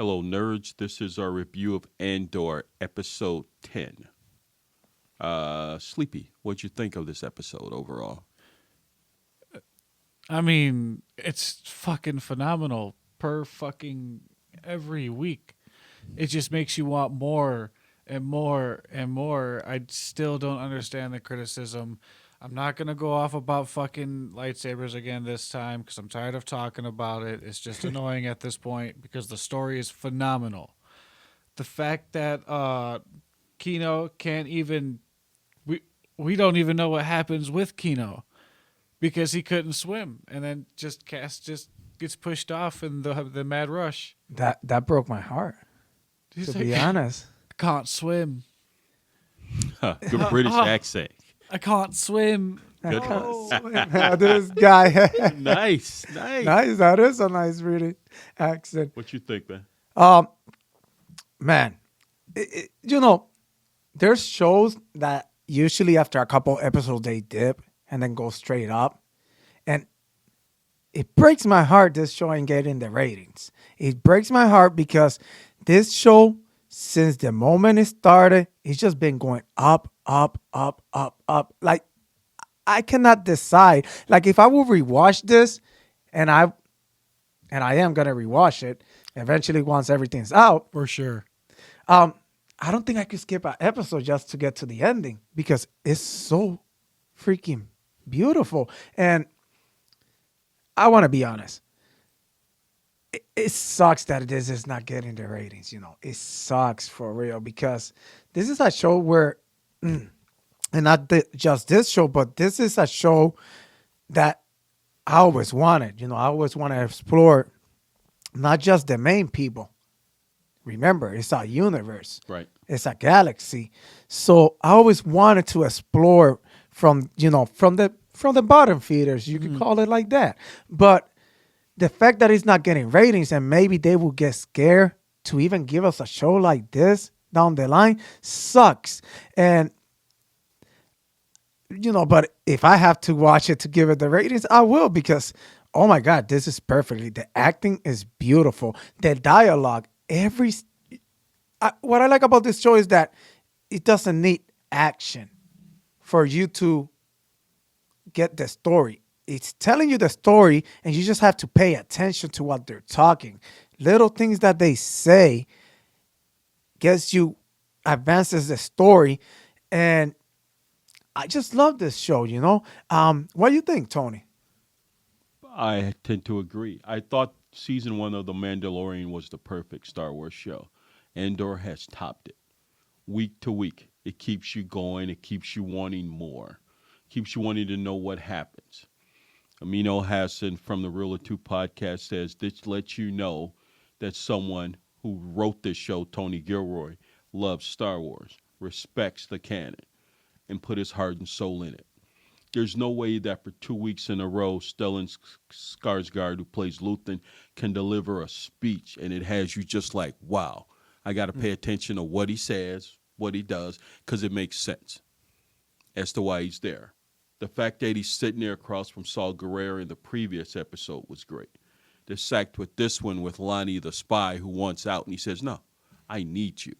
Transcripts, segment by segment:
Hello, nerds. This is our review of Andor, episode 10. Sleepy, what'd you think of this episode overall? I mean, it's fucking phenomenal per fucking every week. It just makes you want more and more and more. I still don't understand the criticism. I'm not going to go off about fucking lightsabers again this time because I'm tired of talking about it. It's just annoying at this point because the story is phenomenal. The fact that Kino can't even we don't even know what happens with Kino because he couldn't swim and then Cass just gets pushed off in the mad rush. That broke my heart. He's To be honest, I can't swim. Good British accent. I can't swim. Good. This guy. Nice. Nice. That is a nice British accent. What you think, man? Man, there's shows that usually after a couple episodes they dip and then go straight up, and it breaks my heart this show ain't getting the ratings. It breaks my heart because this show, since the moment it started, it's just been going up, up, up, up, up. Like, I cannot decide. Like, if I will rewatch this, and I am gonna rewatch it eventually once everything's out. For sure. I don't think I could skip an episode just to get to the ending because it's so freaking beautiful. And I want to be honest. It sucks that this is not getting the ratings, It sucks for real because this is a show where, and not just this show, but this is a show that I always wanted. I always want to explore not just the main people. Remember, it's a universe. Right. It's a galaxy. So I always wanted to explore from the bottom feeders. You could call it like that. But the fact that it's not getting ratings and maybe they will get scared to even give us a show like this down the line sucks. And, but if I have to watch it to give it the ratings, I will because, oh my God, this is perfectly. The acting is beautiful. The dialogue, what I like about this show is that it doesn't need action for you to get the story. It's telling you the story, and you just have to pay attention to what they're talking. Little things that they say advances the story, and I just love this show. What do you think, Tony? I tend to agree. I thought season 1 of The Mandalorian was the perfect Star Wars show. Andor has topped it. Week to week, it keeps you going. It keeps you wanting more. Keeps you wanting to know what happens. Amino Hassan from the Real or Two podcast says this lets you know that someone who wrote this show, Tony Gilroy, loves Star Wars, respects the canon, and put his heart and soul in it. There's no way that for 2 weeks in a row, Stellan Skarsgård, who plays Luthen, can deliver a speech, and it has you just like, wow, I got to pay attention to what he says, what he does, because it makes sense as to why he's there. The fact that he's sitting there across from Saul Guerrero in the previous episode was great. They're sacked with this one with Lonnie the spy who wants out, and he says, no, I need you.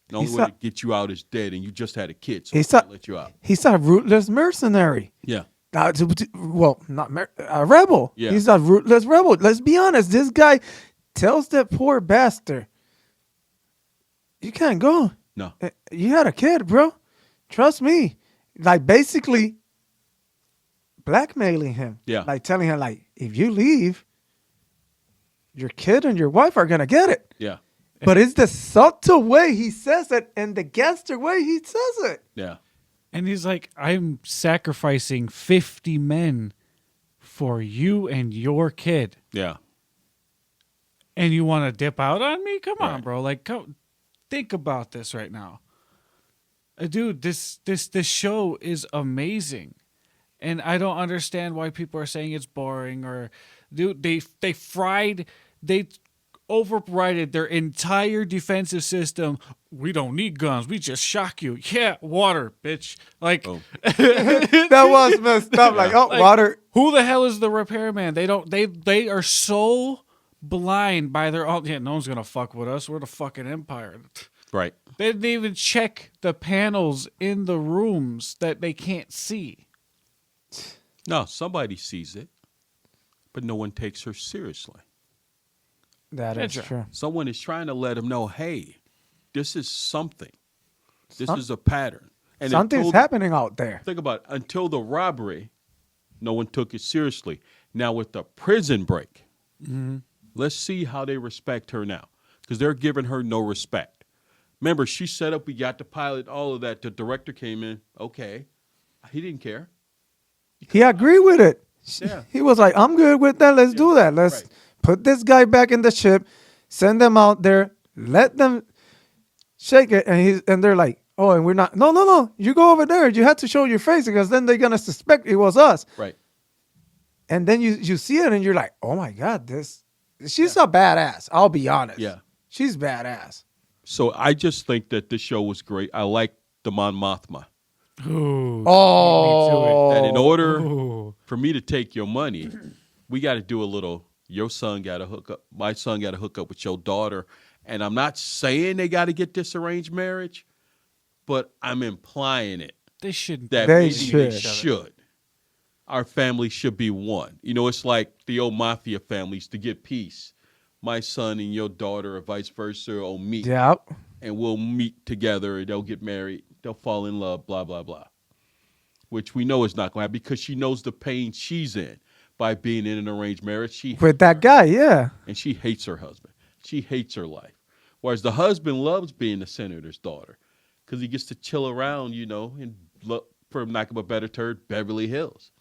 The only way to get you out is dead, and you just had a kid, so I can't let you out. He's a ruthless mercenary. Yeah. A rebel. Yeah. He's a ruthless rebel. Let's be honest. This guy tells that poor bastard, you can't go. No. You had a kid, bro. Trust me. Like, basically blackmailing him. Yeah. Like, telling him, like, if you leave, your kid and your wife are going to get it. Yeah. But it's the subtle way he says it and the gangster way he says it. Yeah. And he's like, I'm sacrificing 50 men for you and your kid. Yeah. And you want to dip out on me? Come on, Right. bro. Like, think about this right now. Dude, this show is amazing. And I don't understand why people are saying it's boring or dude, they overrided their entire defensive system. We don't need guns. We just shock you. Yeah, water, bitch. Like That was messed up. Like, like, water. Who the hell is the repairman? They are so blind by their own. Yeah, no one's gonna fuck with us. We're the fucking empire. Right. They didn't even check the panels in the rooms that they can't see. No, somebody sees it, but no one takes her seriously. That is That's true. Someone is trying to let them know, hey, this is something. This Some- is a pattern. And Something's until- happening out there. Think about it. Until the robbery, no one took it seriously. Now with the prison break, let's see how they respect her now, because they're giving her no respect. Remember, she set up, we got the pilot, all of that. The director came in. Okay. He didn't care. He agreed with it. Yeah. He was like, I'm good with that. Let's do that. Let's right. put this guy back in the ship, send them out there, let them shake it. And they're like, oh, and we're not. No. You go over there. You have to show your face because then they're going to suspect it was us. Right. And then you see it and you're like, oh my God, she's a badass. I'll be honest. Yeah. She's badass. So I just think that this show was great. I like the Mon Mothma. Ooh, Oh. And in order Ooh. for me to take your money, we got to do a little. Your son got to hook up. My son got to hook up with your daughter. And I'm not saying they got to get this arranged marriage, but I'm implying it They shouldn't. that They maybe they should. should. Our family should be one. You know, it's like the old mafia families to get peace. My son and your daughter, or vice versa, will meet, Yep. and we'll meet together. And they'll get married. They'll fall in love. Blah blah blah. Which we know is not going to happen because she knows the pain she's in by being in an arranged marriage. She With that guy, yeah. and she hates her husband. She hates her life. Whereas the husband loves being the senator's daughter because he gets to chill around, you know, in, for lack of a better term, Beverly Hills.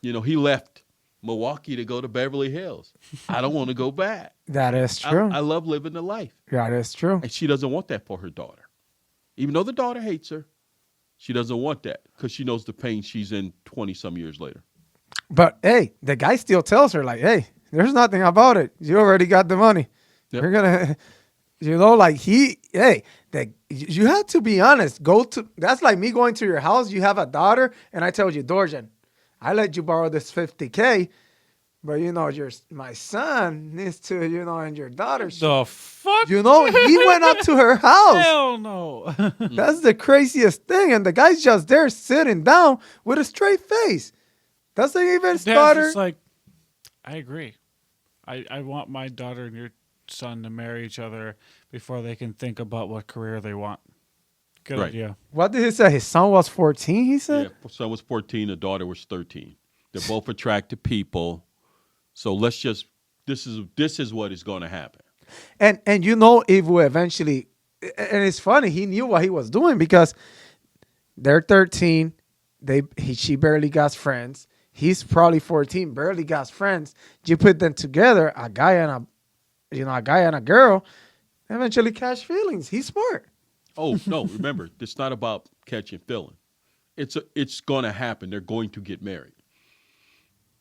You know, he left Milwaukee to go to Beverly Hills. I don't want to go back. That is true. I love living the life. That is true. And she doesn't want that for her daughter. Even though the daughter hates her, she doesn't want that because she knows the pain she's in 20-some years later. But hey, the guy still tells her, like, hey, there's nothing about it. You already got the money. Yep. You're gonna, you know, like you have to be honest. That's like me going to your house. You have a daughter, and I tell you, Dorjan, I let you borrow this $50K, but you know, my son needs to, you know, and your daughter. The fuck? You know, he went up to her house. Hell no. That's the craziest thing, and the guy's just there sitting down with a straight face. Doesn't even Dad's start her. just like, I agree. I want my daughter and your son to marry each other before they can think about what career they want. Good Right. idea. What did he say? His son was 14, he said? Yeah, son was 14, the daughter was 13. They're both attractive people. So let's just this is what is going to happen. And you know, Eve will eventually, and it's funny, he knew what he was doing because they're 13. She barely got friends. He's probably 14, barely got friends. You put them together, a guy and a girl, eventually catch feelings. He's smart. Oh, no, remember, it's not about catching feeling. It's going to happen. They're going to get married.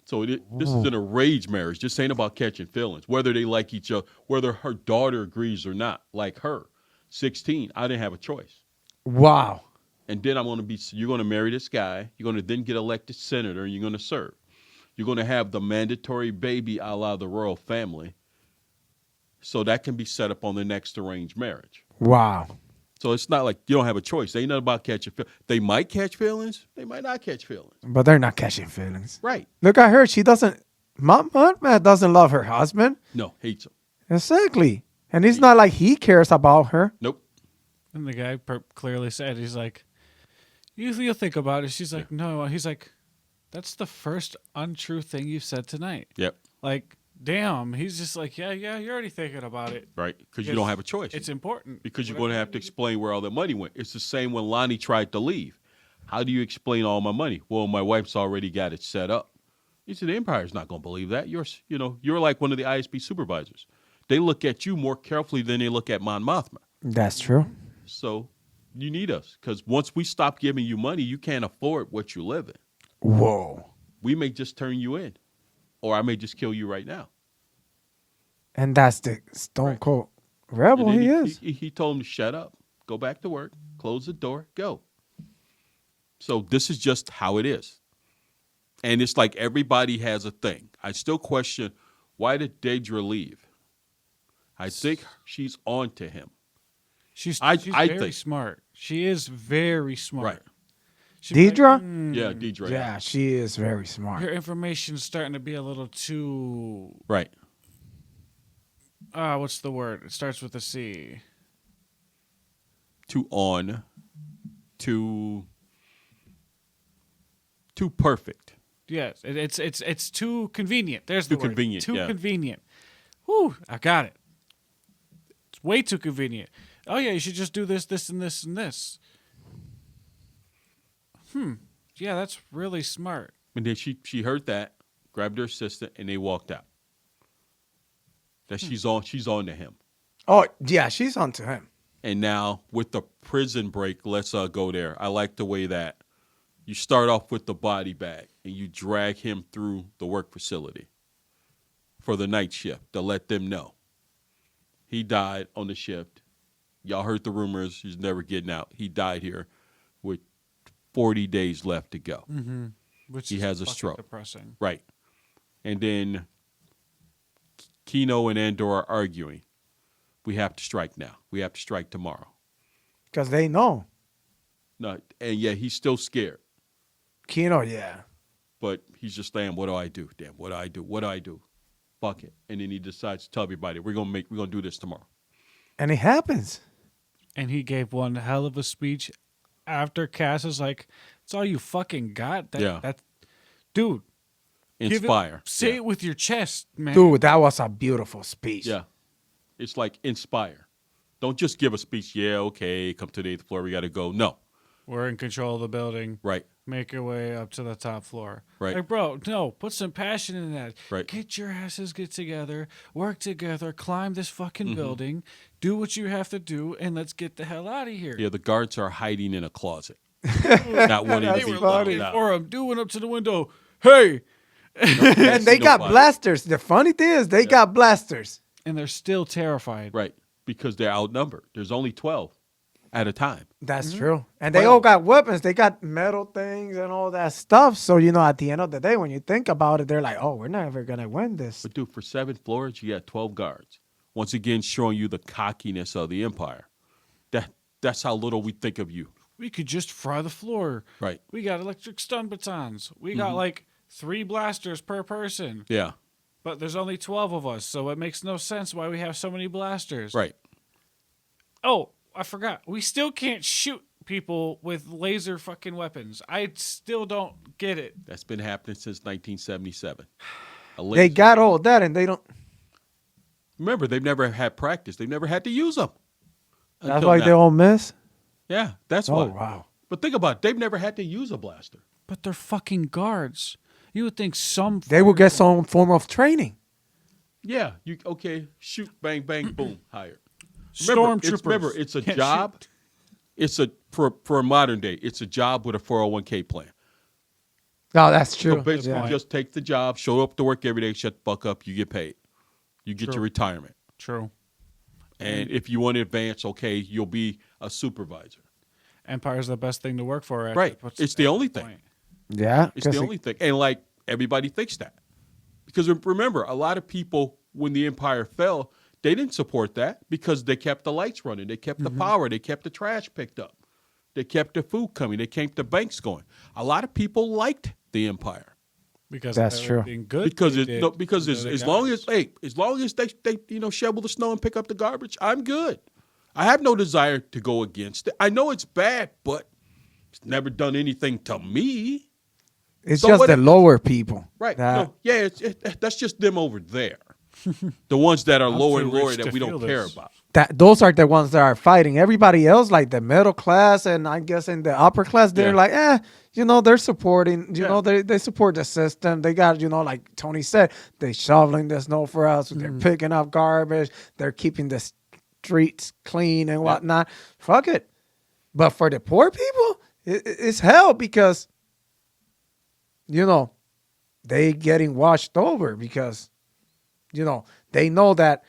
So this is an arranged marriage. This ain't about catching feelings, whether they like each other, whether her daughter agrees or not. Like her, 16, I didn't have a choice. Wow. And then you're going to marry this guy. You're going to then get elected senator and you're going to serve. You're going to have the mandatory baby a la the royal family. So that can be set up on the next arranged marriage. Wow. So it's not like you don't have a choice. They ain't nothing about catching feelings. They might catch feelings. They might not catch feelings. But they're not catching feelings. Right. Look at her. She doesn't, Mon Mothma doesn't love her husband. No, hates them. Exactly. And it's not like he cares about her. Nope. And the guy clearly said, he's like, you'll think about it. She's like, no. He's like, that's the first untrue thing you've said tonight. Yep. Like, damn. He's just like, yeah, you're already thinking about it. Right. Because you don't have a choice. It's important. Because you're going to have to explain where all the money went. It's the same when Lonnie tried to leave. How do you explain all my money? Well, my wife's already got it set up. He said, the Empire's not going to believe that. You're like one of the ISP supervisors. They look at you more carefully than they look at Mon Mothma. That's true. So you need us because once we stop giving you money, you can't afford what you live in. Whoa. We may just turn you in, or I may just kill you right now. And that's the stone cold rebel And he then is. He told him to shut up, go back to work, close the door, go. So this is just how it is. And it's like everybody has a thing. I still question Why did Daedra leave? I think she's on to him. She's I very think. smart. She is very smart. Right. She'd be Deidre? Yeah, Daedra. Yeah, she is very Her smart. information's starting to be a little too. Right. What's the word? It starts with a C. Too perfect. Yes, it's too convenient. There's the Too word. convenient, Too yeah. convenient. Whew, I got it. It's way too convenient. Oh yeah, you should just do this, this, and this, and this. Yeah, that's really smart. And then she heard that, grabbed her assistant, and they walked out. That she's on to him. Oh, yeah, she's on to him. And now with the prison break, let's go there. I like the way that you start off with the body bag and you drag him through the work facility for the night shift to let them know he died on the shift. Y'all heard the rumors. He's never getting out. He died here with 40 days left to go. Which He is has a fucking stroke. Depressing. Right. And then Kino and Andor are arguing. We have to strike now. We have to strike tomorrow. Because they know. No, and yeah, he's still scared. Kino, yeah. But he's just saying, what do I do? Damn, what do I do? What do I do? Fuck it. And then he decides to tell everybody, we're gonna do this tomorrow. And it happens. And he gave one hell of a speech after Cass is like, "It's all you fucking got." That dude. Inspire. Say it with your chest, man. Dude, that was a beautiful speech. Yeah. It's like inspire. Don't just give a speech, yeah, okay, come to the 8th floor, we gotta go. No. We're in control of the building. Right. Make your way up to the top floor. Right. Like, bro, no, put some passion in that. Right. Get your asses get together, work together, climb this fucking building, do what you have to do, and let's get the hell out of here. Yeah, the guards are hiding in a closet. Not wanting to That's be They were found looking out. for him, doing up to the window. Hey! And they got Nobody. blasters. The funny thing is, they got blasters. And they're still terrified. Right. Because they're outnumbered. There's only 12 at a time. That's true. And they Well- all got weapons. They got metal things and all that stuff. So, at the end of the day, when you think about it, they're like, oh, we're never going to win this. But dude, for 7 floors, you got 12 guards. Once again, showing you the cockiness of the Empire. That's how little we think of you. We could just fry the floor. Right. We got electric stun batons. We got like 3 blasters per person. Yeah. But there's only 12 of us, so it makes no sense why we have so many blasters. Right. Oh, I forgot. We still can't shoot people with laser fucking weapons. I still don't get it. That's been happening since 1977. They got all that and they don't. Remember, they've never had practice. They've never had to use them. That's Until why now. they all miss. Yeah, that's Oh, why. wow. But think about it. They've never had to use a blaster. But they're fucking guards. You would think some. They will get some form of training. Yeah, shoot, bang, bang, boom, hired. Remember, it's a Can't job. shoot. It's for a modern day. It's a job with a 401k plan. No, that's true. So basically, Yeah. just take the job, show up to work every day, shut the fuck up, you get paid, you get your retirement, True. and if you want to advance, you'll be a supervisor. Empire's the best thing to work for. Right. It's the only thing. Point. Yeah. It's the only thing, and like everybody thinks that, because remember, a lot of people when the Empire fell, they didn't support that because they kept the lights running, they kept the power, they kept the trash picked up, they kept the food coming, they kept the banks going. A lot of people liked the Empire Because That's of true. everything good. because they it did no, because for as, the as long guys. as they shovel the snow and pick up the garbage, I'm good. I have no desire to go against it. I know it's bad, but it's never done anything to me. It's So just what the if- lower people. Right. That- No, yeah, that's just them over there. The ones that are lower and too lower rich that to we don't feel care this. about. those are the ones that are fighting. Everybody else, like the middle class and I guess in the upper class, they're Yeah. like, they're supporting, Yeah. they support the system. They got, like Tony said, they shoveling the snow for us. They're picking up garbage. They're keeping the streets clean and whatnot. Fuck it. But for the poor people, it's hell because, they getting washed over because, they know that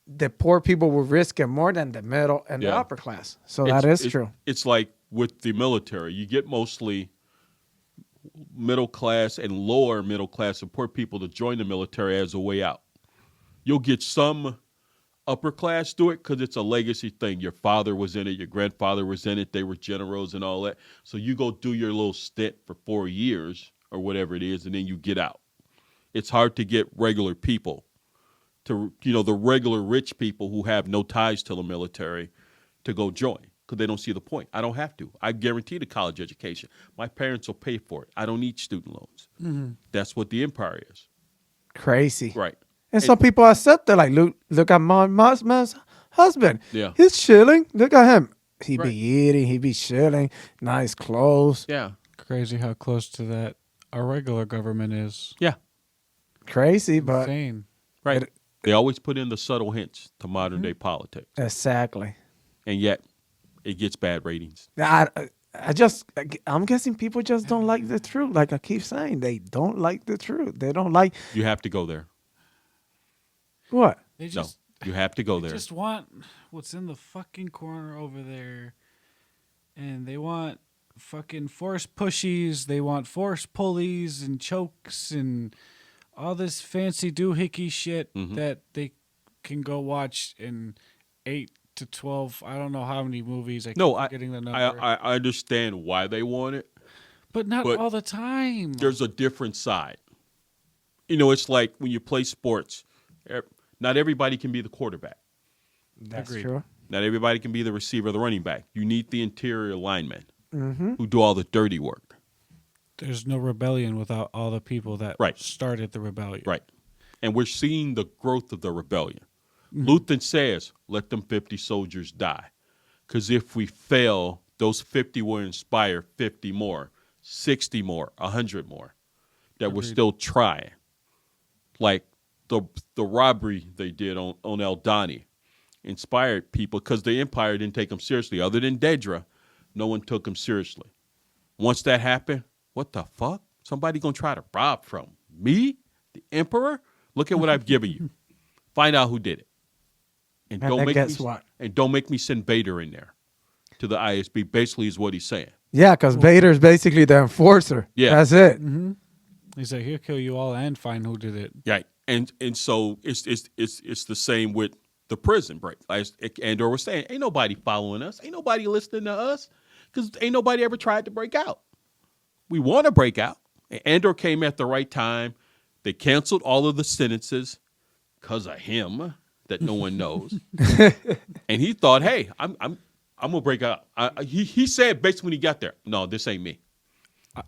the poor people will risk it more than the middle and the Yeah. upper class. So that is true. It's like with the military, you get mostly middle class and lower middle class and poor people to join the military as a way out. You'll get some upper class do it because it's a legacy thing. Your father was in it, your grandfather was in it, they were generals and all that. So you go do your little stint for 4 years or whatever it is, and then you get out. It's hard to get regular people to, the regular rich people who have no ties to the military to go join because they don't see the point. I don't have to. I guarantee the college education. My parents will pay for it. I don't need student loans. Mm-hmm. That's what the empire is. Crazy. Right. And some people accept it. Like, look at Mon Mothma's husband. Yeah. He's chilling. Look at him. He Right. be eating. He be chilling. Nice clothes. Yeah. Crazy how close to that our regular government is. Yeah. Crazy, but Insane. Right. It- They always put in the subtle hints to modern day politics. exactly. And yet it gets bad ratings. I'm guessing people just don't like the truth. Like I keep saying, they don't like the truth. They don't like You have to go there. what? They No, just you have to go they there. just want what's in the fucking corner over there, and they want fucking force pushies. They want force pulleys and chokes and all this fancy doohickey shit Mhm. that they can go watch in 8 to 12. I don't know how many movies. I keep No, I getting the number, I understand why they want it. but not but all the time. There's a different side. It's like when you play sports. Not everybody can be the quarterback. That's Agreed. true. Not everybody can be the receiver or the running back. You need the interior linemen Mm-hmm. who do all the dirty work. There's no rebellion without all the people that Right. started the rebellion. Right. And we're seeing the growth of the rebellion. Luthen says, let them 50 soldiers die. Because if we fail, those 50 will inspire 50 more, 60 more, 100 more that will Agreed. still try. Like the robbery they did on Eldani inspired people because the Empire didn't take them seriously. Other than Dedra, no one took them seriously. Once that happened, what the fuck? Somebody gonna try to rob from me, the Emperor? Look at what I've given you. Find out who did it, And then guess what? And don't make me send Vader in there to the ISB. Basically, is what he's saying. Yeah, because Vader's basically the enforcer. Yeah. That's it. Mm-hmm. He's like, he'll kill you all and find who did it. Right, and so it's the same with the prison break. As Andor was saying, ain't nobody following us, ain't nobody listening to us, because ain't nobody ever tried to break out. We want to break out. And Andor came at the right time. They canceled all of the sentences because of him that no one knows, and he thought, hey, I'm gonna break out. He said basically when he got there, no, this ain't me.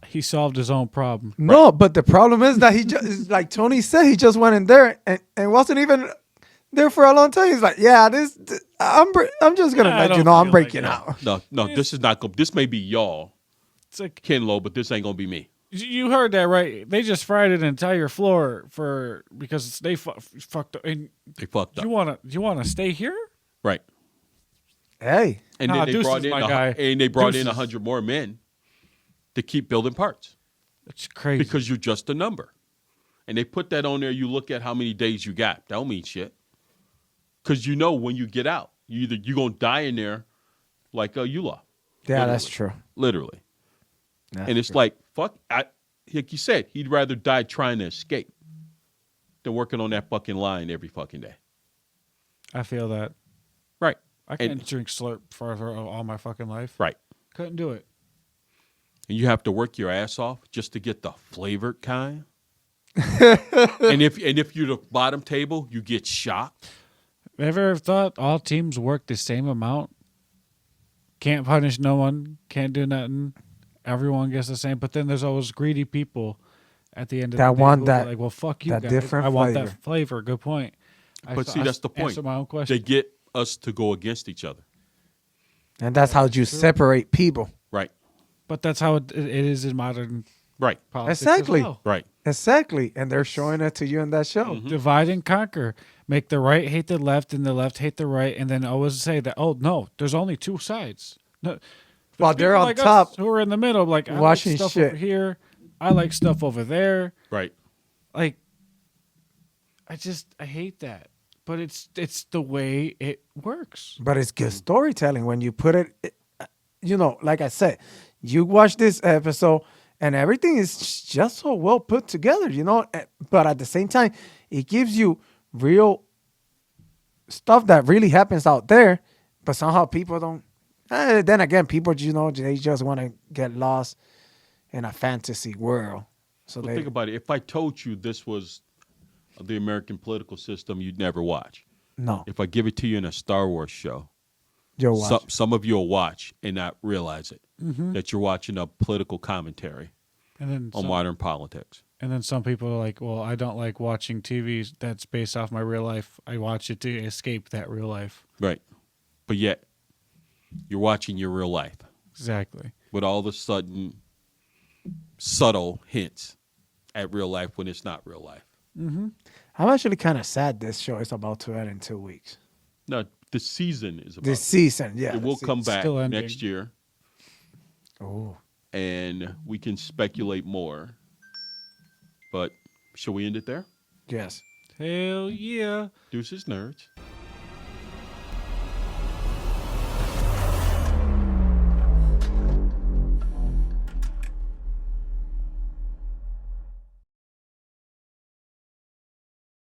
He solved his own problem. No, but the problem is that he just, like Tony said, he just went in there and wasn't even there for a long time. He's like, yeah, I'm just gonna I let don't you know I'm feel like breaking it. out. No, this is not. This may be y'all, It's like, Kenlo, but this ain't gonna be me. you heard that right? They just fried an entire floor because they fucked up. And They fucked up. you wanna stay here? Right. Hey, And Nah, then they Deuces, brought in my guy. and they brought in Deuces. 100 more men to keep building parts That's crazy. because you're just a number. And they put that on there. You look at how many days you got. That don't mean shit. Because when you get out, you're going to die in there like Eula. yeah, Literally. that's true. Literally. That's And it's true. like, fuck. Like you said, he'd rather die trying to escape than working on that fucking line every fucking day. I feel that. Right. I can't drink Slurp for all my fucking life. Right. Couldn't do it. And you have to work your ass off just to get the flavored kind. and if you're the bottom table, you get shot. Ever thought all teams work the same amount? Can't punish no one. Can't do nothing. Everyone gets the same. But then there's always greedy people at the end of That the day want who are that- like, well, fuck you that guys. different I want flavor. that flavor. Good point. But see, that's the point. Answer my own question. They get us to go against each other. And that's how you separate people. Right. But that's how it is in modern Right. politics. Exactly. As well. Right. Exactly. And they're showing it to you in that show. Mm-hmm. Divide and conquer. Make the right hate the left and the left hate the right. And then always say that, oh, no, there's only two sides. No, While there's they're people on like us top who are in the middle. Like, I watching like stuff shit. over here. I like stuff over there. Right. Like, I hate that. But it's the way it works. But it's good storytelling when you put it, like I said, you watch this episode and everything is just so well put together, But at the same time, it gives you real stuff that really happens out there, but somehow people don't. Then again, people, they just want to get lost in a fantasy world. So Well, they think about it. If I told you this was the American political system, you'd never watch. no, If I give it to you in a Star Wars show, you'll watch. some of you will watch and not realize it, that you're watching a political commentary And then on modern politics. And then some people are like, well, I don't like watching TV that's based off my real life. I watch it to escape that real life. Right. But yet, you're watching your real life Exactly. with all the sudden subtle hints at real life when it's not real life. Mm-hmm. I'm actually kind of sad this show is about to end in 2 weeks. No, the season is about. This season, yeah. It will come back Still ending. next year, Oh, and we can speculate more. But shall we end it there? yes. Hell yeah. Deuces, nerds.